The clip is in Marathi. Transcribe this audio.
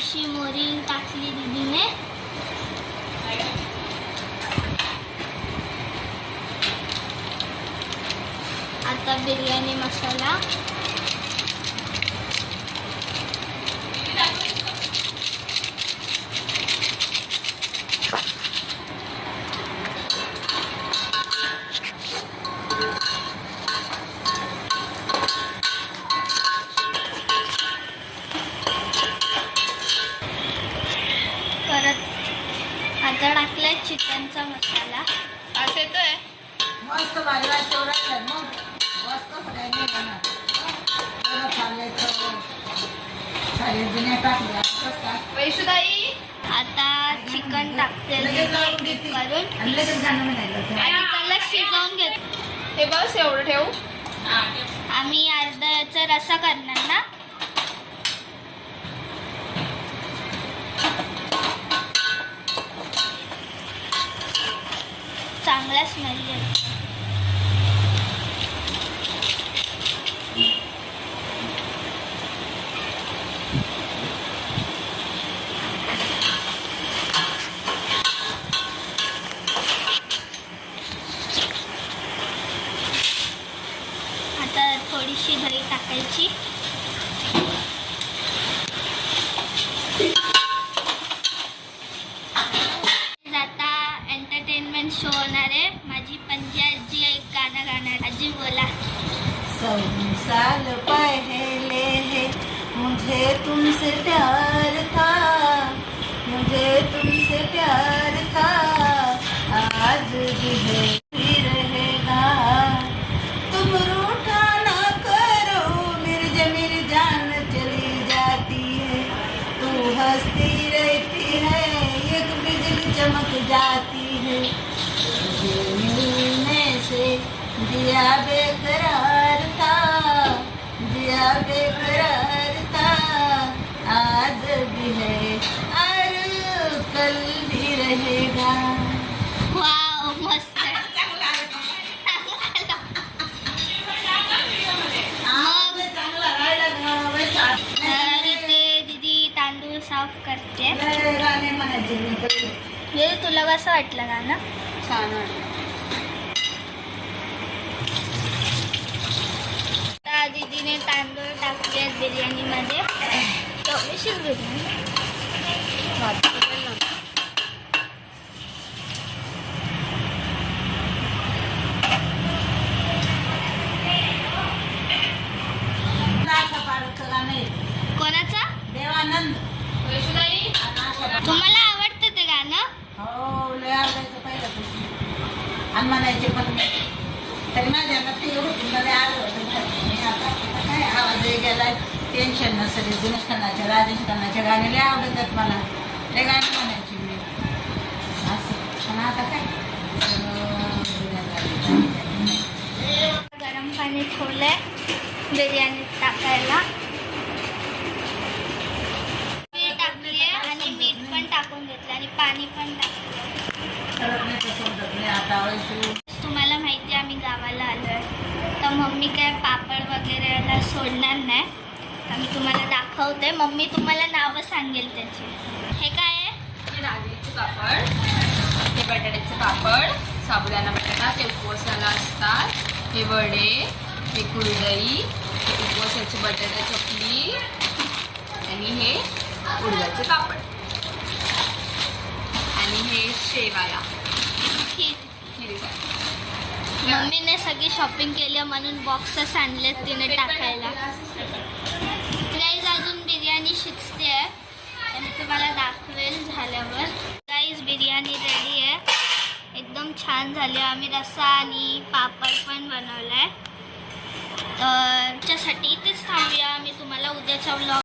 थोडीशी मोहरी टाकली दीदीने. आता बिर्याणी मसाला. परत आता टाकलाय चिकनचा मसाला. असं येतोय मस्त भाजीला चोरायला मग मस्त सगळ्यांनी बनवलं. सारे जुन्या टाकल्या वैशुताई. आता चिकन टाकते करून आणि लगेच गाणं म्हणायला होतं. आणि त्याला शिजवून घेतो. हे बस एवढं ठेवू. आम्ही अर्धाचा रस्सा करणार ना. चांगला स्मेल येतो. आता थोडीशी दही टाकायची. आता एंटरटेनमेंट शो होणार आहे. माझी पणजी आजी एक गाणं गाणार. आजी बोला. 100 साल पहले है मुझे तुमसे प्यार था, मुझे तुमसे प्यार था, आज भी है भी रहेगा. तुम रूठा ना करो मेरी जान चली जाती है, तू हंसती रहती है एक बिजली चमक जाती है. तुझे मिलने से दिया बेकरार था, दिया बेकरार था, आज भी है और कल भी रहेगा. वाव मस्त. तर इथे दीदी तांदूळ साफ करते. गाणे म्हणायचे मी पहिले. हे तुला कसं वाटलं गाणं? छान वाटलं. आता दीदीने तांदूळ टाकले आहेत बिर्याणीमध्ये. थोडीशीच बिर्याणी. नाचा पाडतं गाणं कोणाचा? देवानंद. वैशुताई. तुम्हाला आवडतं ते गाणं? हो लय आवडायचं पहिल्यापासून. आणि म्हणायचे पण मी तरी माझ्या ते एवढं लय आलं होतं. मी आता काय आवाज गेला टेन्शन नसेल. दिनेश खन्नाच्या राजेश खन्नाच्या गाणे लय आवडतात मला. ते गाणे म्हणायचे मी असं. पण आता काय गरम पाणी ठेवलंय बिर्याणीत टाकायला. मीठ टाकली आणि मीठ पण टाकून घेतलं आणि पाणी पण टाकलं. आता वैशू तुम्हाला माहिती आहे आम्ही गावाला आलोय तर मम्मी काय पापड वगैरे याला सोडणार नाही. आम्ही तुम्हाला दाखवते. मम्मी तुम्हाला नावं सांगेल त्याची. हे काय आहे? हे राजगीरचे पापड, हे बटाट्याचे पापड, साबुदाणा बटाटा ते उपवासाला असतात. हे वडे, हे कुरडई, हे उपवासाची बटाटा चकली आणि हे उडदाचे पापड आणि हे शेवाया. खीर. खीर. मम्मीने सगळी शॉपिंग केली म्हणून बॉक्सेस आणलेत तिने टाकायला. गाईज अजून बिर्याणी शिजते आहे तर मी तुम्हाला दाखवेल झाल्यावर. गाईज बिर्याणी रेडी आहे. एकदम छान झाली. आम्ही रस्सा आणि पापड पण बनवला आहे. तर त्याच्यासाठी इथेच थांबूया. मी तुम्हाला उद्याच्या व्लॉग